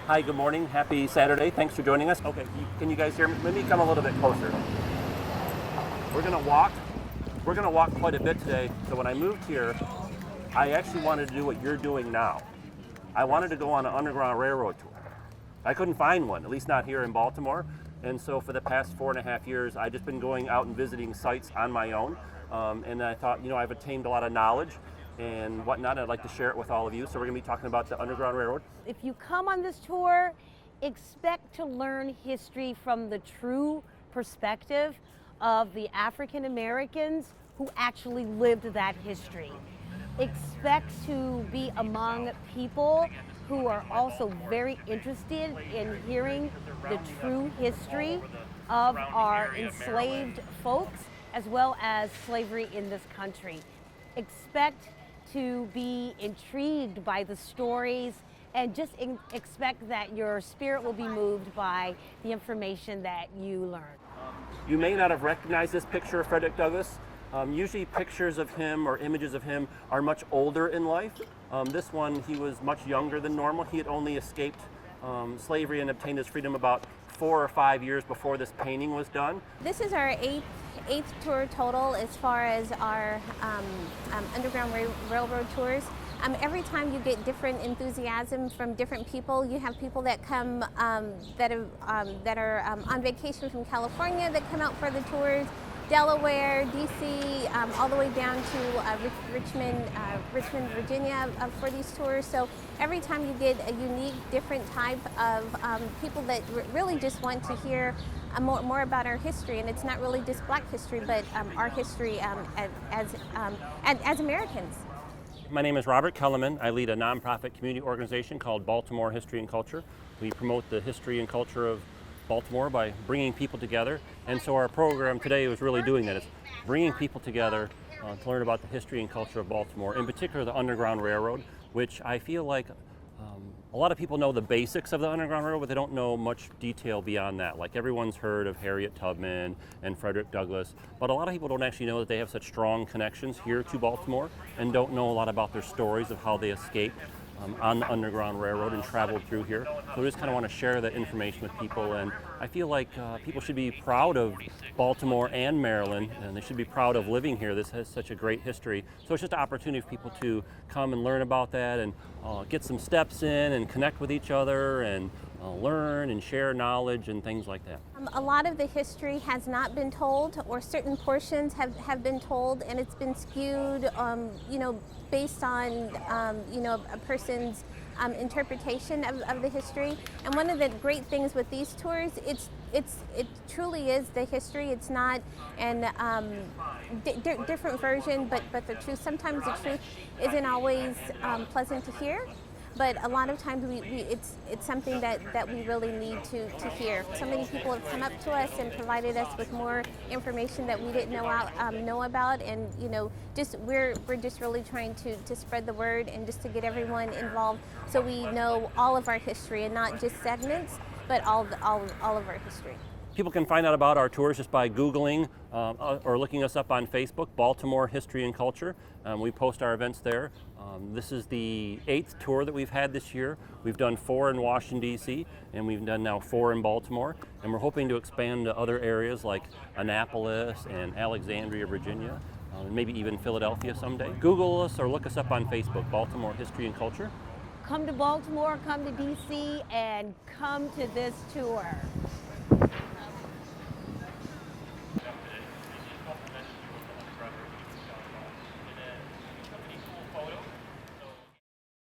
Hi, good morning. Happy Saturday. Thanks for joining us. Okay, can you guys hear me? Let me come a little bit closer. We're gonna walk. We're gonna walk quite a bit today. So when I moved here, I actually wanted to do what you're doing now. I wanted to go on an Underground Railroad tour. I couldn't find one, at least not here in Baltimore. And so for the past 4.5 years, I've just been going out and visiting sites on my own. And I thought, I've attained a lot of knowledge and whatnot. I'd like to share it with all of you. So we're gonna be talking about the Underground Railroad. If you come on this tour, expect to learn history from the true perspective of the African Americans who actually lived that history. Expect to be among people who are also very interested in hearing the true history of our enslaved folks as well as slavery in this country. Expect to be intrigued by the stories and just expect that your spirit will be moved by the information that you learn. You may not have recognized this picture of Frederick Douglass. Usually pictures of him or images of him are much older in life. This one, he was much younger than normal. He had only escaped slavery and obtained his freedom about 4 or 5 years before this painting was done. This is our eighth tour total as far as our Underground Railroad tours. Every time you get different enthusiasm from different people. You have people that come that are on vacation from California that come out for the tours, Delaware, DC, all the way down to Richmond, Virginia for these tours. So every time you get a unique, different type of people that really just want to hear more about our history, and it's not really just Black history, but our history as Americans. My name is Robert Kelleman. I lead a nonprofit community organization called Baltimore History and Culture. We promote the history and culture of Baltimore by bringing people together. And so our program today was really doing that. It's bringing people together to learn about the history and culture of Baltimore, in particular the Underground Railroad, which I feel like a lot of people know the basics of the Underground Railroad, but they don't know much detail beyond that. Like everyone's heard of Harriet Tubman and Frederick Douglass, but a lot of people don't actually know that they have such strong connections here to Baltimore and don't know a lot about their stories of how they escaped on the Underground Railroad and traveled through here. So we just kind of want to share that information with people, and I feel like people should be proud of Baltimore and Maryland, and they should be proud of living here. This has such a great history. So it's just an opportunity for people to come and learn about that and get some steps in and connect with each other and learn and share knowledge and things like that. A lot of the history has not been told, or certain portions have been told, and it's been skewed, based on, a person's interpretation of the history. And one of the great things with these tours, it truly is the history. It's not an different version, but the truth. Sometimes the truth isn't always pleasant to hear. But a lot of times it's something that we really need to hear. So many people have come up to us and provided us with more information that we didn't know about, and we're just really trying to spread the word and just to get everyone involved, so we know all of our history and not just segments, but all of our history. People can find out about our tours just by Googling or looking us up on Facebook, Baltimore History and Culture. We post our events there. This is the 8th tour that we've had this year. We've done 4 in Washington, D.C., and we've done now 4 in Baltimore. And we're hoping to expand to other areas like Annapolis and Alexandria, Virginia, and maybe even Philadelphia someday. Google us or look us up on Facebook, Baltimore History and Culture. Come to Baltimore, come to DC, and come to this tour.